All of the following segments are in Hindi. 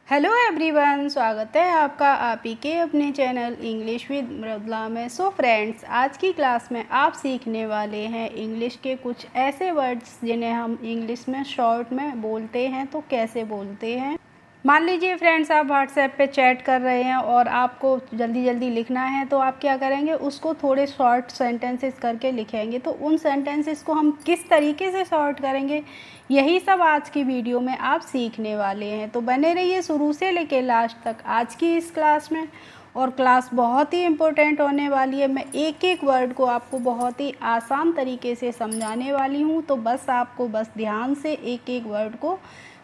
हेलो एवरीवन, स्वागत है आपका आप ही के अपने चैनल इंग्लिश विद मृदुला में। सो फ्रेंड्स, आज की क्लास में आप सीखने वाले हैं इंग्लिश के कुछ ऐसे वर्ड्स जिन्हें हम इंग्लिश में शॉर्ट में बोलते हैं। तो कैसे बोलते हैं, मान लीजिए फ्रेंड्स आप व्हाट्सएप पे चैट कर रहे हैं और आपको जल्दी जल्दी लिखना है, तो आप क्या करेंगे, उसको थोड़े शॉर्ट सेंटेंसेस करके लिखेंगे। तो उन सेंटेंसेस को हम किस तरीके से शॉर्ट करेंगे, यही सब आज की वीडियो में आप सीखने वाले हैं। तो बने रहिए शुरू से लेके लास्ट तक आज की इस क्लास में। और क्लास बहुत ही इम्पोर्टेंट होने वाली है। मैं एक एक वर्ड को आपको बहुत ही आसान तरीके से समझाने वाली हूँ। तो बस आपको ध्यान से एक एक वर्ड को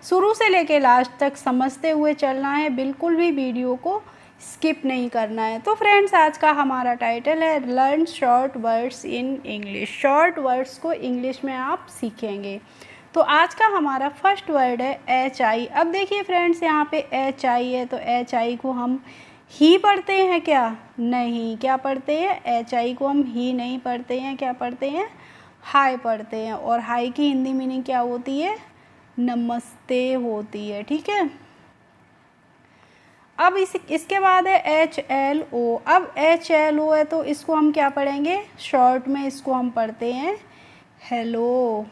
शुरू से लेके लास्ट तक समझते हुए चलना है, बिल्कुल भी वीडियो को स्किप नहीं करना है। तो फ्रेंड्स, आज का हमारा टाइटल है learn short words in English. Short words को इंग्लिश में आप सीखेंगे। तो आज का हमारा फर्स्ट वर्ड है एच आई। अब देखिए फ्रेंड्स, यहाँ पे एच आई है, तो एच आई को हम ही पढ़ते हैं क्या? नहीं। क्या पढ़ते हैं? एच आई को हम ही नहीं पढ़ते हैं, क्या पढ़ते हैं? हाय पढ़ते हैं। और हाय की हिंदी मीनिंग क्या होती है? नमस्ते होती है। ठीक है। अब इसके बाद है एच एल ओ। अब एच एल ओ है, तो इसको हम क्या पढ़ेंगे? शॉर्ट में इसको हम पढ़ते हैं हेलो।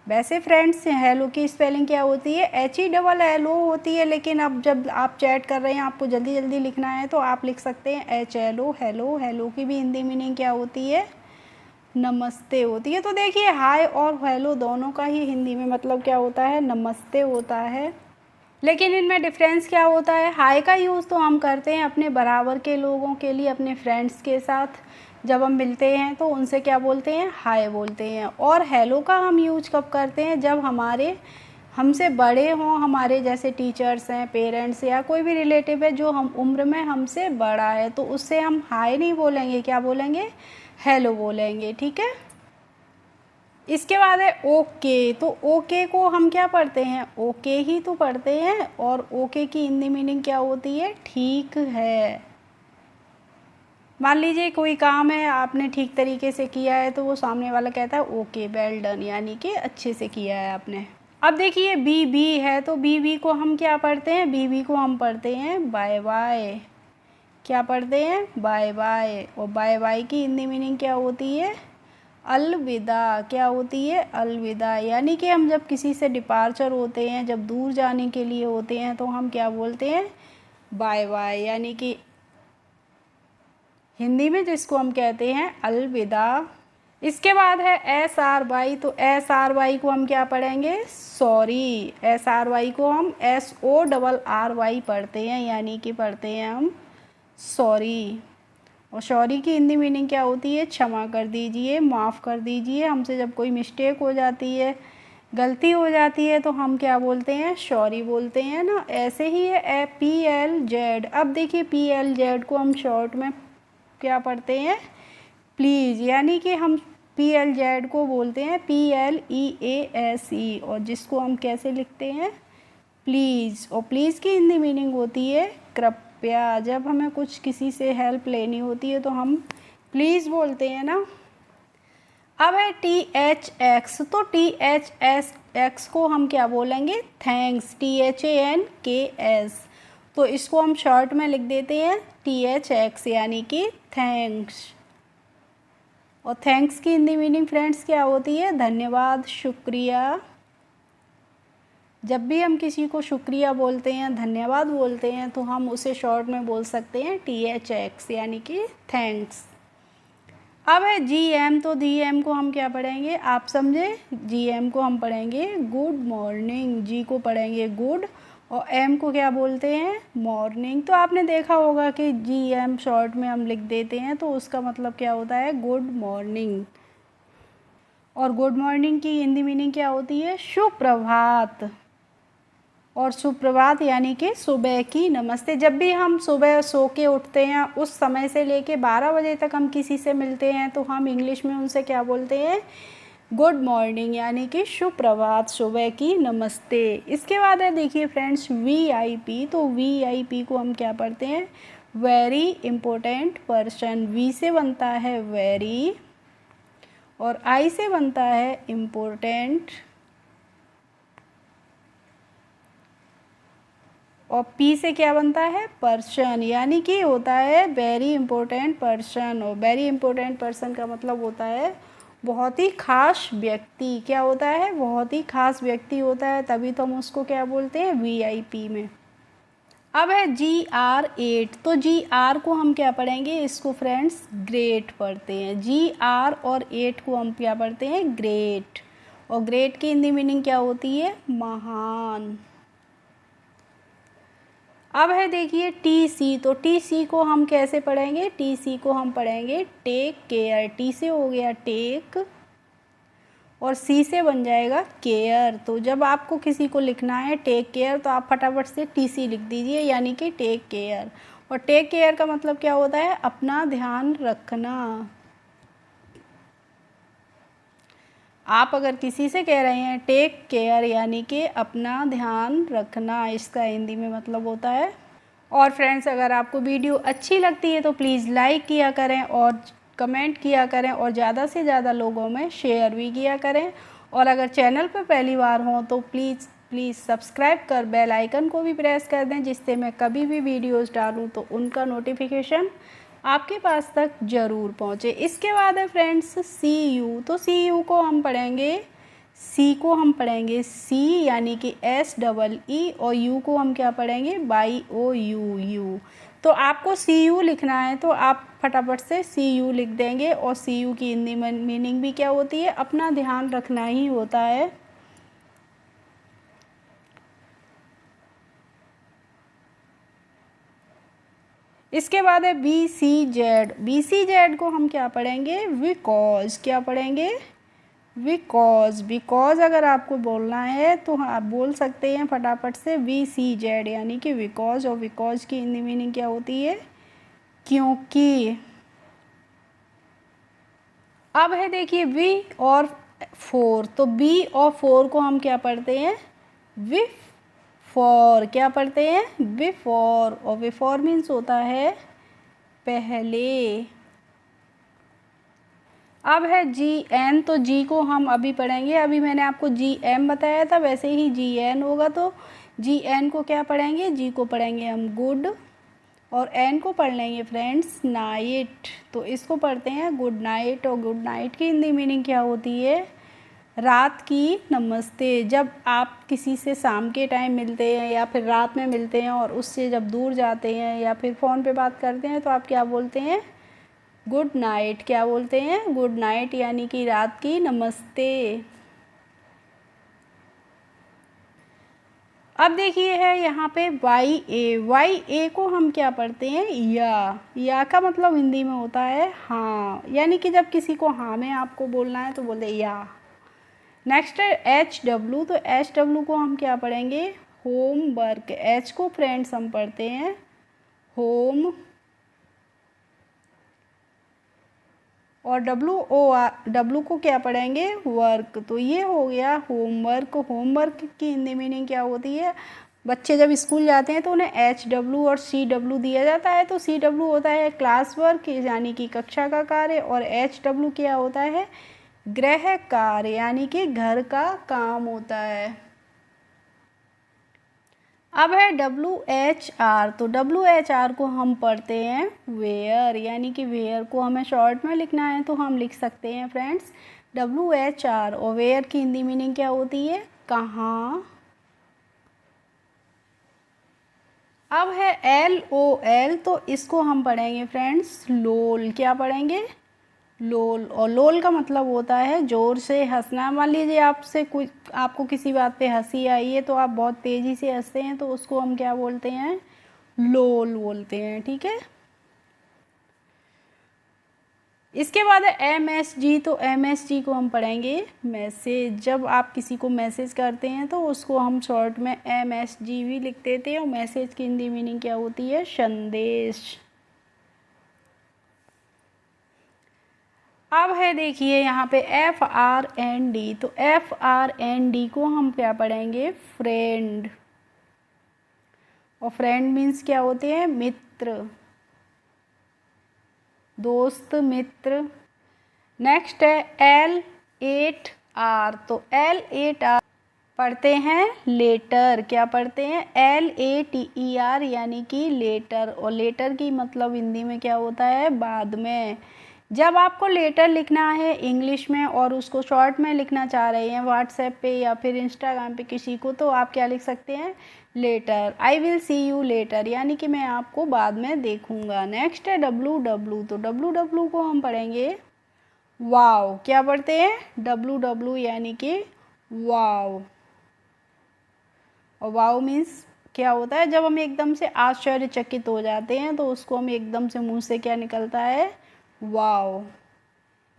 वैसे फ्रेंड्स, हेलो की स्पेलिंग क्या होती है? HELL O होती है, लेकिन अब जब आप चैट कर रहे हैं, आपको जल्दी जल्दी लिखना है, तो आप लिख सकते हैं HLO, हेलो। हेलो की भी हिंदी मीनिंग क्या होती है? नमस्ते होती है। तो देखिए, हाय और हेलो दोनों का ही हिंदी में मतलब क्या होता है? नमस्ते होता है। लेकिन इनमें डिफरेंस क्या होता है? हाय का यूज़ तो हम करते हैं अपने बराबर के लोगों के लिए, अपने फ्रेंड्स के साथ जब हम मिलते हैं तो उनसे क्या बोलते हैं? हाय बोलते हैं। और हेलो का हम यूज कब करते हैं? जब हमारे हमसे बड़े हों, हमारे जैसे टीचर्स हैं, पेरेंट्स या कोई भी रिलेटिव है जो हम उम्र में हमसे बड़ा है, तो उससे हम हाय नहीं बोलेंगे, क्या बोलेंगे? हेलो बोलेंगे। ठीक है। इसके बाद है ओके। तो ओके को हम क्या पढ़ते हैं? ओके ही तो पढ़ते हैं। और ओके की हिंदी मीनिंग क्या होती है? ठीक है। मान लीजिए कोई काम है, आपने ठीक तरीके से किया है, तो वो सामने वाला कहता है ओके, वेल डन, यानी कि अच्छे से किया है आपने। अब देखिए बी बी है, तो बी बी को हम क्या पढ़ते हैं? बी बी को हम पढ़ते हैं बाय बाय। क्या पढ़ते हैं? Bye bye. और बाय बाय की हिंदी मीनिंग क्या होती है? अलविदा। क्या होती है? अलविदा। यानी कि हम जब किसी से डिपार्चर होते हैं, जब दूर जाने के लिए होते हैं, तो हम क्या बोलते हैं? बाय बाय, यानी कि हिंदी में जिसको हम कहते हैं अलविदा। इसके बाद है एस आर वाई। तो एस आर वाई को हम क्या पढ़ेंगे? सॉरी। एस आर वाई को हम SORRY पढ़ते हैं, यानी कि पढ़ते हैं हम सॉरी। और सॉरी की हिंदी मीनिंग क्या होती है? क्षमा कर दीजिए, माफ़ कर दीजिए। हमसे जब कोई मिस्टेक हो जाती है, गलती हो जाती है, तो हम क्या बोलते हैं? सॉरी बोलते हैं ना। ऐसे ही है PLZ। अब देखिए PLZ को हम शॉर्ट में क्या पढ़ते हैं? प्लीज़। यानी कि हम PLZ को बोलते हैं PLEASE। और जिसको हम कैसे लिखते हैं? प्लीज़। और प्लीज़ की हिंदी मीनिंग होती है कृपया। जब हमें कुछ किसी से हेल्प लेनी होती है, तो हम प्लीज़ बोलते हैं ना। अब है THX। तो THX को हम क्या बोलेंगे? थैंक्स। THANKS। तो इसको हम शॉर्ट में लिख देते हैं THX, यानी कि थैंक्स। और थैंक्स की हिंदी मीनिंग फ्रेंड्स क्या होती है? धन्यवाद, शुक्रिया। जब भी हम किसी को शुक्रिया बोलते हैं, धन्यवाद बोलते हैं, तो हम उसे शॉर्ट में बोल सकते हैं THX, यानी कि थैंक्स। अब है GM। तो GM को हम क्या पढ़ेंगे? आप समझे? GM को हम पढ़ेंगे गुड मॉर्निंग। G को पढ़ेंगे गुड, और M को क्या बोलते हैं? मॉर्निंग। तो आपने देखा होगा कि GM शॉर्ट में हम लिख देते हैं, तो उसका मतलब क्या होता है? Good morning. और गुड मॉर्निंग की हिंदी मीनिंग क्या होती है? सुप्रभात। और सुप्रभात यानी कि सुबह की नमस्ते। जब भी हम सुबह सो के उठते हैं, उस समय से लेके 12 बजे तक हम किसी से मिलते हैं, तो हम इंग्लिश में उनसे क्या बोलते हैं? गुड मॉर्निंग, यानी कि सुप्रभात, सुबह की नमस्ते। इसके बाद है देखिए फ्रेंड्स VIP। तो VIP को हम क्या पढ़ते हैं? Very important person. V से बनता है वेरी, और I से बनता है इम्पोर्टेंट। और पी से क्या बनता है, पर्सन, यानी कि होता है वेरी इंपॉर्टेंट पर्सन। और वेरी इंपॉर्टेंट पर्सन का मतलब होता है बहुत ही खास व्यक्ति। क्या होता है, बहुत ही खास व्यक्ति होता है, तभी तो हम उसको क्या बोलते हैं, वीआईपी में। अब है GR8, तो GR को हम क्या पढ़ेंगे, इसको फ्रेंड्स ग्रेट पढ़ते हैं। GR और 8 को हम क्या पढ़ते हैं, ग्रेट। और ग्रेट की हिंदी मीनिंग क्या होती है, महान। अब है देखिए TC, तो TC को हम कैसे पढ़ेंगे, TC को हम पढ़ेंगे टेक केयर। टी से हो गया टेक और सी से बन जाएगा केयर। तो जब आपको किसी को लिखना है टेक केयर तो आप फटाफट से TC लिख दीजिए, यानी कि टेक केयर। और टेक केयर का मतलब क्या होता है, अपना ध्यान रखना। आप अगर किसी से कह रहे हैं टेक केयर यानी कि अपना ध्यान रखना, इसका हिंदी में मतलब होता है। और फ्रेंड्स, अगर आपको वीडियो अच्छी लगती है तो प्लीज़ लाइक किया करें और कमेंट किया करें और ज़्यादा से ज़्यादा लोगों में शेयर भी किया करें। और अगर चैनल पर पहली बार हों तो प्लीज़ सब्सक्राइब कर बेल आइकन को भी प्रेस कर दें, जिससे मैं कभी भी वीडियोस डालूं तो उनका नोटिफिकेशन आपके पास तक ज़रूर पहुँचे। इसके बाद है फ्रेंड्स CU, तो CU को हम पढ़ेंगे, सी को हम पढ़ेंगे सी यानी कि SEE, और यू को हम क्या पढ़ेंगे, YOU। तो आपको CU लिखना है तो आप फटाफट से CU लिख देंगे। और CU की हिंदी मीनिंग भी क्या होती है, अपना ध्यान रखना ही होता है। इसके बाद है BCZ को हम क्या पढ़ेंगे, बिकॉज। क्या पढ़ेंगे, बिकॉज अगर आपको बोलना है तो आप बोल सकते हैं फटाफट से BCZ यानी कि बिकॉज। और बिकॉज की हिंदी मीनिंग क्या होती है, क्योंकि। अब है देखिए बी और 4, तो बी और 4 को हम क्या पढ़ते हैं, बिफोर। क्या पढ़ते हैं, बिफोर। और बिफोर मीन्स होता है पहले। अब है GN, तो जी को हम अभी पढ़ेंगे, अभी मैंने आपको GM बताया था, वैसे ही GN होगा। तो GN को क्या पढ़ेंगे, जी को पढ़ेंगे हम गुड, और एन को पढ़ लेंगे फ्रेंड्स नाइट। तो इसको पढ़ते हैं गुड नाइट। और गुड नाइट की हिंदी मीनिंग क्या होती है, रात की नमस्ते। जब आप किसी से शाम के टाइम मिलते हैं या फिर रात में मिलते हैं और उससे जब दूर जाते हैं या फिर फ़ोन पे बात करते हैं तो आप क्या बोलते हैं, गुड नाइट। क्या बोलते हैं, गुड नाइट, यानी कि रात की नमस्ते। अब देखिए है यहाँ पे YA को हम क्या पढ़ते हैं, या का मतलब हिंदी में होता है हाँ, यानी कि जब किसी को हाँ में आपको बोलना है तो बोलते या। नेक्स्ट है HW, तो HW को हम क्या पढ़ेंगे, होमवर्क। H को फ्रेंड्स हम पढ़ते हैं होम, और W को क्या पढ़ेंगे, वर्क। तो ये हो गया होमवर्क। होमवर्क की हिंदी मीनिंग क्या होती है, बच्चे जब स्कूल जाते हैं तो उन्हें HW और CW दिया जाता है। तो CW होता है क्लास वर्क यानी कि कक्षा का कार्य, और HW क्या होता है, गृह कार्य यानी कि घर का काम होता है। अब है WHR, तो WHR को हम पढ़ते हैं वेयर, यानी कि वेयर को हमें शॉर्ट में लिखना है तो हम लिख सकते हैं फ्रेंड्स WHR। और वेयर की हिंदी मीनिंग क्या होती है, कहाँ। अब है LOL, तो इसको हम पढ़ेंगे फ्रेंड्स लोल। क्या पढ़ेंगे, लोल। और लोल का मतलब होता है ज़ोर से हंसना। मान लीजिए आपको किसी बात पे हंसी आई है तो आप बहुत तेज़ी से हंसते हैं तो उसको हम क्या बोलते हैं, लोल बोलते हैं, ठीक है। इसके बाद है MSG, तो MSG को हम पढ़ेंगे मैसेज। जब आप किसी को मैसेज करते हैं तो उसको हम शॉर्ट में MSG भी लिख देते हैं। और मैसेज की हिंदी मीनिंग क्या होती है, संदेश। अब है देखिए यहाँ पे FRND, तो FRND को हम क्या पढ़ेंगे, फ्रेंड। और फ्रेंड मीन्स क्या होते हैं, मित्र, दोस्त, मित्र। नेक्स्ट है L8R, तो L8R पढ़ते हैं लेटर। क्या पढ़ते हैं? LATER यानी कि लेटर। और लेटर की मतलब हिंदी में क्या होता है? बाद में। जब आपको लेटर लिखना है इंग्लिश में और उसको शॉर्ट में लिखना चाह रहे हैं व्हाट्सएप पे या फिर इंस्टाग्राम पे किसी को, तो आप क्या लिख सकते हैं? Later. I will see you later यानी कि मैं आपको बाद में देखूंगा। नेक्स्ट है WW। तो WW को हम पढ़ेंगे वाव। क्या पढ़ते हैं? WW यानी कि वाव। और वाव मीन्स क्या होता है? जब हम एकदम से आश्चर्यचकित हो जाते हैं तो उसको हम एकदम से मुंह से क्या निकलता है? वाव।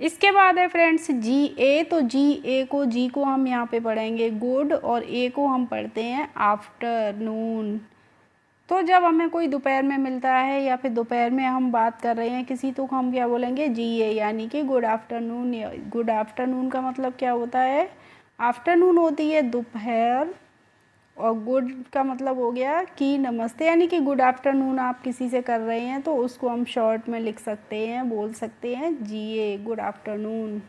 इसके बाद है फ्रेंड्स GA। तो जी को हम यहाँ पे पढ़ेंगे गुड और ए को हम पढ़ते हैं आफ्टरनून। तो जब हमें कोई दोपहर में मिलता है या फिर दोपहर में हम बात कर रहे हैं किसी, तो हम क्या बोलेंगे? GA यानी कि गुड आफ्टरनून। गुड आफ्टरनून का मतलब क्या होता है? आफ्टरनून होती है दोपहर, और गुड का मतलब हो गया कि नमस्ते, यानी कि गुड आफ्टरनून आप किसी से कर रहे हैं तो उसको हम शॉर्ट में लिख सकते हैं, बोल सकते हैं GA गुड आफ्टरनून।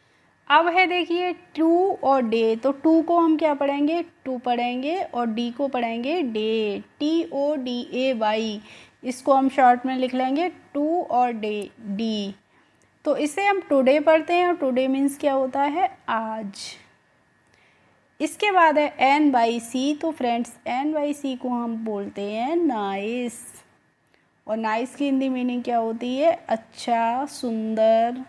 अब है देखिए टू और डे। तो टू को हम क्या पढ़ेंगे? टू पढ़ेंगे और डी को पढ़ेंगे डे। TODAY। इसको हम शॉर्ट में लिख लेंगे टू और डे डी। तो इसे हम टुडे पढ़ते हैं और टुडे मीन्स क्या होता है? आज। इसके बाद है NYC। तो फ्रेंड्स NYC को हम बोलते हैं नाइस। और नाइस की हिंदी मीनिंग क्या होती है? अच्छा, सुंदर।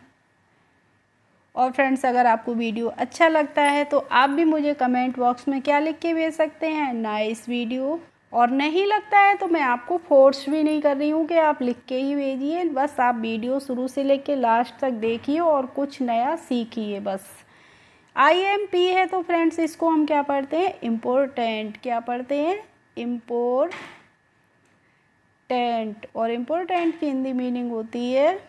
और फ्रेंड्स अगर आपको वीडियो अच्छा लगता है तो आप भी मुझे कमेंट बॉक्स में क्या लिख के भेज सकते हैं? Nice video. और नहीं लगता है तो मैं आपको फोर्स भी नहीं कर रही हूँ कि आप लिख के ही भेजिए, बस आप वीडियो शुरू से लेके लास्ट तक देखिए और कुछ नया सीखिए बस। IMP है तो फ्रेंड्स इसको हम क्या पढ़ते हैं? इम्पोर्टेंट। क्या पढ़ते हैं? इम्पोर्टेंट। और इम्पोर्टेंट की हिंदी मीनिंग होती है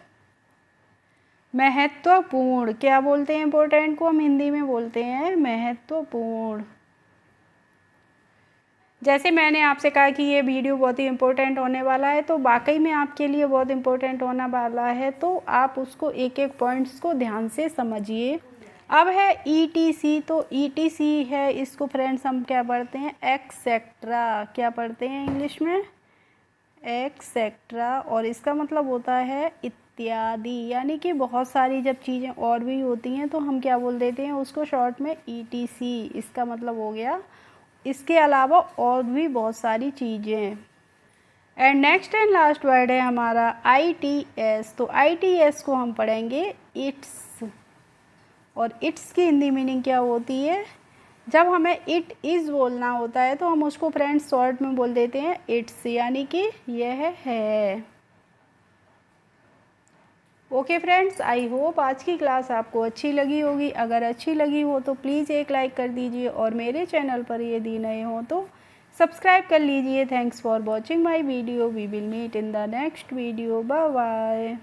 महत्वपूर्ण। क्या बोलते हैं? इम्पोर्टेंट को हम हिंदी में बोलते हैं महत्वपूर्ण। जैसे मैंने आपसे कहा कि ये वीडियो बहुत ही इम्पोर्टेंट होने वाला है, तो वाकई में आपके लिए बहुत इम्पोर्टेंट होने वाला है, तो आप उसको एक एक पॉइंट्स को ध्यान से समझिए। अब है ETC। तो ETC है, इसको फ्रेंड्स हम क्या पढ़ते हैं? एक्सेट्रा। क्या पढ़ते हैं इंग्लिश में? एक्सेट्रा। और इसका मतलब होता है इत्यादि, यानी कि बहुत सारी जब चीज़ें और भी होती हैं तो हम क्या बोल देते हैं उसको शॉर्ट में? ETC। इसका मतलब हो गया इसके अलावा और भी बहुत सारी चीज़ें। And next and last word है हमारा ITS। तो ITS को हम पढ़ेंगे इट्स। और इट्स की हिंदी मीनिंग क्या होती है? जब हमें इट इज़ बोलना होता है तो हम उसको फ्रेंड्स शॉर्ट में बोल देते हैं इट्स, यानी कि यह है। ओके फ्रेंड्स, आई होप आज की क्लास आपको अच्छी लगी होगी। अगर अच्छी लगी हो तो प्लीज़ एक लाइक कर दीजिए और मेरे चैनल पर यदि नए हो तो सब्सक्राइब कर लीजिए। Thanks for watching my video. We will meet in the next video. Bye bye.